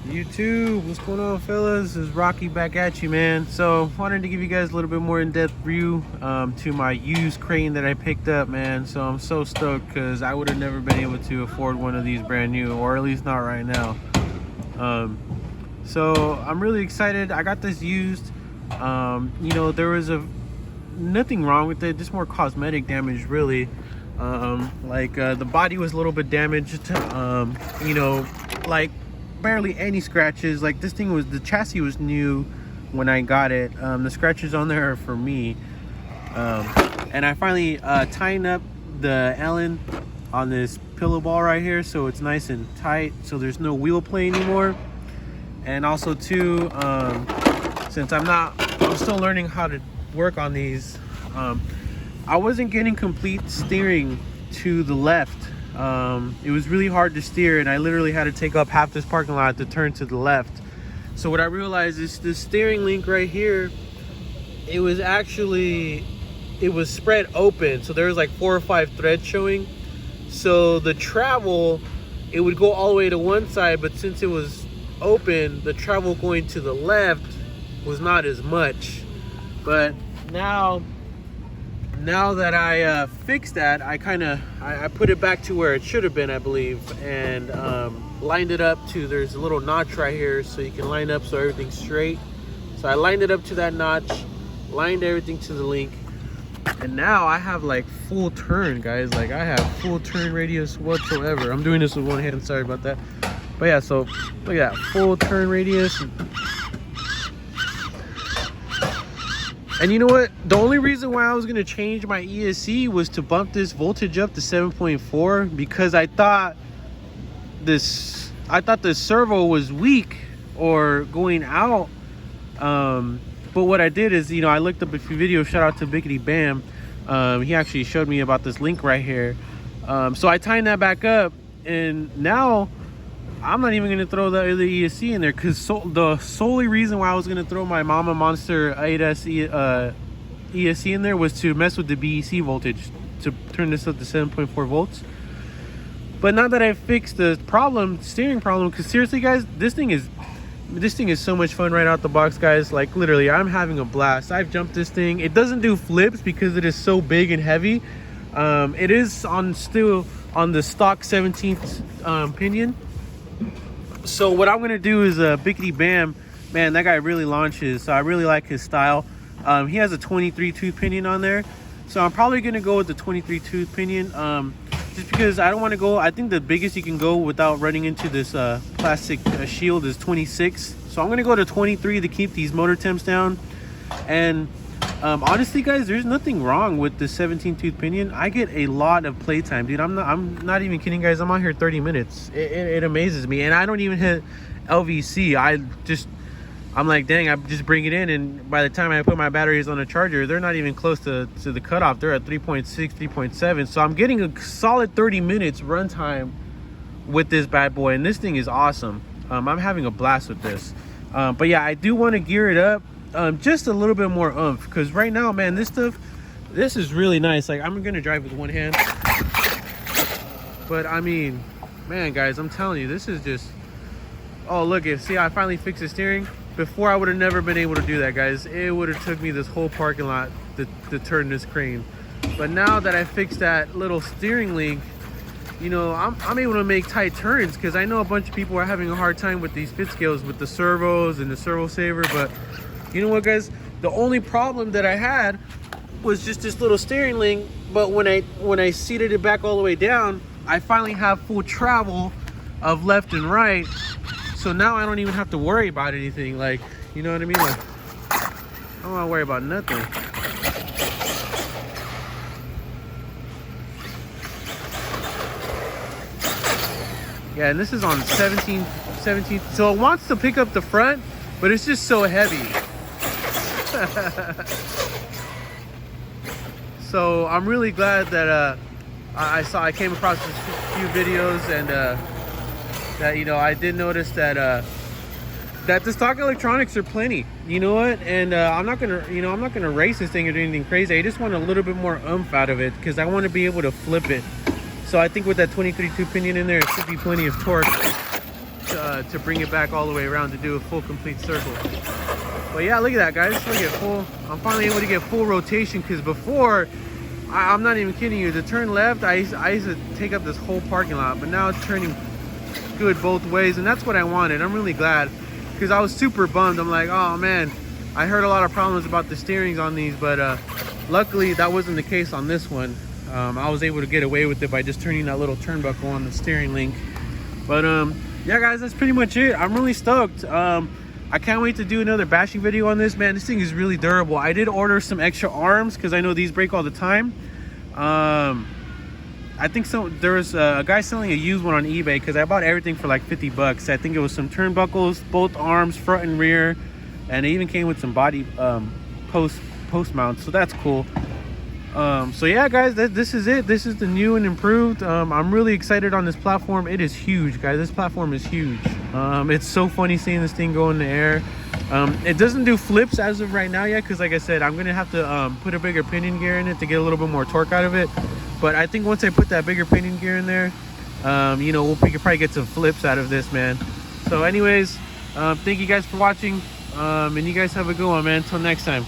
YouTube, what's going on, fellas? This is Rocky back at you, man. So wanted to give you guys a little bit more in-depth view to my used crane that I picked up, man. So I'm so stoked because I would have never been able to afford one of these brand new, or at least not right now. So I'm really excited. I got this used. You know, there was nothing wrong with it, just more cosmetic damage, really. The body was a little bit damaged. You know, like barely any scratches. Like this thing was, the chassis was new when I got it. The scratches on there are for me. And I finally tightened up the Allen on this pillow ball right here, so it's nice and tight, so there's no wheel play anymore. And also too, since I'm still learning how to work on these, I wasn't getting complete steering to the left. It was really hard to steer, and I literally had to take up half this parking lot to turn to the left. So what I realized is the steering link right here, it was spread open, so there was like 4 or 5 threads showing. So the travel, it would go all the way to one side, but since it was open, the travel going to the left was not as much. But now that I fixed that, I put it back to where it should have been, I believe, and lined it up to, there's a little notch right here, so you can line up so everything's straight. So I lined it up to that notch, lined everything to the link, and now I have like full turn, guys. Like I have full turn radius whatsoever. I'm doing this with one hand, sorry about that. But yeah, so look at that, full turn radius. And you know what? The only reason why I was gonna change my ESC was to bump this voltage up to 7.4, because I thought the servo was weak or going out. But what I did is, you know, I looked up a few videos. Shout out to Biggity Bam. He actually showed me about this link right here. So I tightened that back up, and now I'm not even gonna throw the other ESC in there, because the solely reason why I was gonna throw my Mama Monster 8S ESC in there was to mess with the BEC voltage, to turn this up to 7.4 volts. But now that I fixed the steering problem, because seriously guys, this thing is so much fun right out the box, guys. Like literally, I'm having a blast. I've jumped this thing. It doesn't do flips because it is so big and heavy. It is still on the stock 17th pinion. So what I'm gonna do is Biggity Bam, man, that guy really launches. So I really like his style. He has a 23 tooth pinion on there, so I'm probably gonna go with the 23 tooth pinion, just because I don't want to go. I think the biggest you can go without running into this plastic shield is 26. So I'm gonna go to 23 to keep these motor temps down. And honestly guys, there's nothing wrong with the 17 tooth pinion. I get a lot of playtime, dude. I'm not even kidding, guys. I'm out here 30 minutes. It amazes me. And I don't even hit LVC. I'm like, dang, I just bring it in, and by the time I put my batteries on the charger, they're not even close to the cutoff. They're at 3.6, 3.7. So I'm getting a solid 30 minutes runtime with this bad boy, and this thing is awesome. I'm having a blast with this. But yeah, I do want to gear it up just a little bit more oomph, because right now, man, this is really nice. Like, I'm gonna drive with one hand, but I mean, man, guys, I'm telling you, this is just, oh look, see, I finally fixed the steering. Before, I would have never been able to do that, guys. It would have took me this whole parking lot to turn this crane. But now that I fixed that little steering link, you know, I'm able to make tight turns, because I know a bunch of people are having a hard time with these fit scales with the servos and the servo saver. But you know what, guys, the only problem that I had was just this little steering link. But when I seated it back all the way down, I finally have full travel of left and right. So now I don't even have to worry about anything. Like, you know what I mean? Like, I don't want to worry about nothing. Yeah, and this is on 17. So it wants to pick up the front, but it's just so heavy. So I'm really glad that I came across a few videos, and that, you know, I did notice that that the stock electronics are plenty, you know what, and I'm not gonna race this thing or do anything crazy. I just want a little bit more oomph out of it, because I want to be able to flip it. So I think with that 23 tooth pinion in there, it should be plenty of torque to bring it back all the way around to do a full complete circle. But yeah, look at that, guys. Look at full. I'm finally able to get full rotation, because before, I'm not even kidding you, to turn left, I used to take up this whole parking lot, but now it's turning good both ways, and that's what I wanted. I'm really glad, because I was super bummed. I'm like, oh man, I heard a lot of problems about the steerings on these, but luckily that wasn't the case on this one. I was able to get away with it by just turning that little turnbuckle on the steering link. But yeah, guys, that's pretty much it. I'm really stoked. I can't wait to do another bashing video on this, man. This thing is really durable. I did order some extra arms because I know these break all the time. I think there was a guy selling a used one on eBay, because I bought everything for like 50 bucks. I think it was some turnbuckles, both arms, front and rear, and it even came with some body post mounts, so that's cool. So yeah, guys, this is it. This is the new and improved. I'm really excited on this platform. It is huge, guys. This platform is huge. It's so funny seeing this thing go in the air. It doesn't do flips as of right now yet, because like I said, I'm gonna have to put a bigger pinion gear in it to get a little bit more torque out of it. But I think once I put that bigger pinion gear in there, you know, we could probably get some flips out of this, man. So anyways, thank you guys for watching, and you guys have a good one, man. Until next time.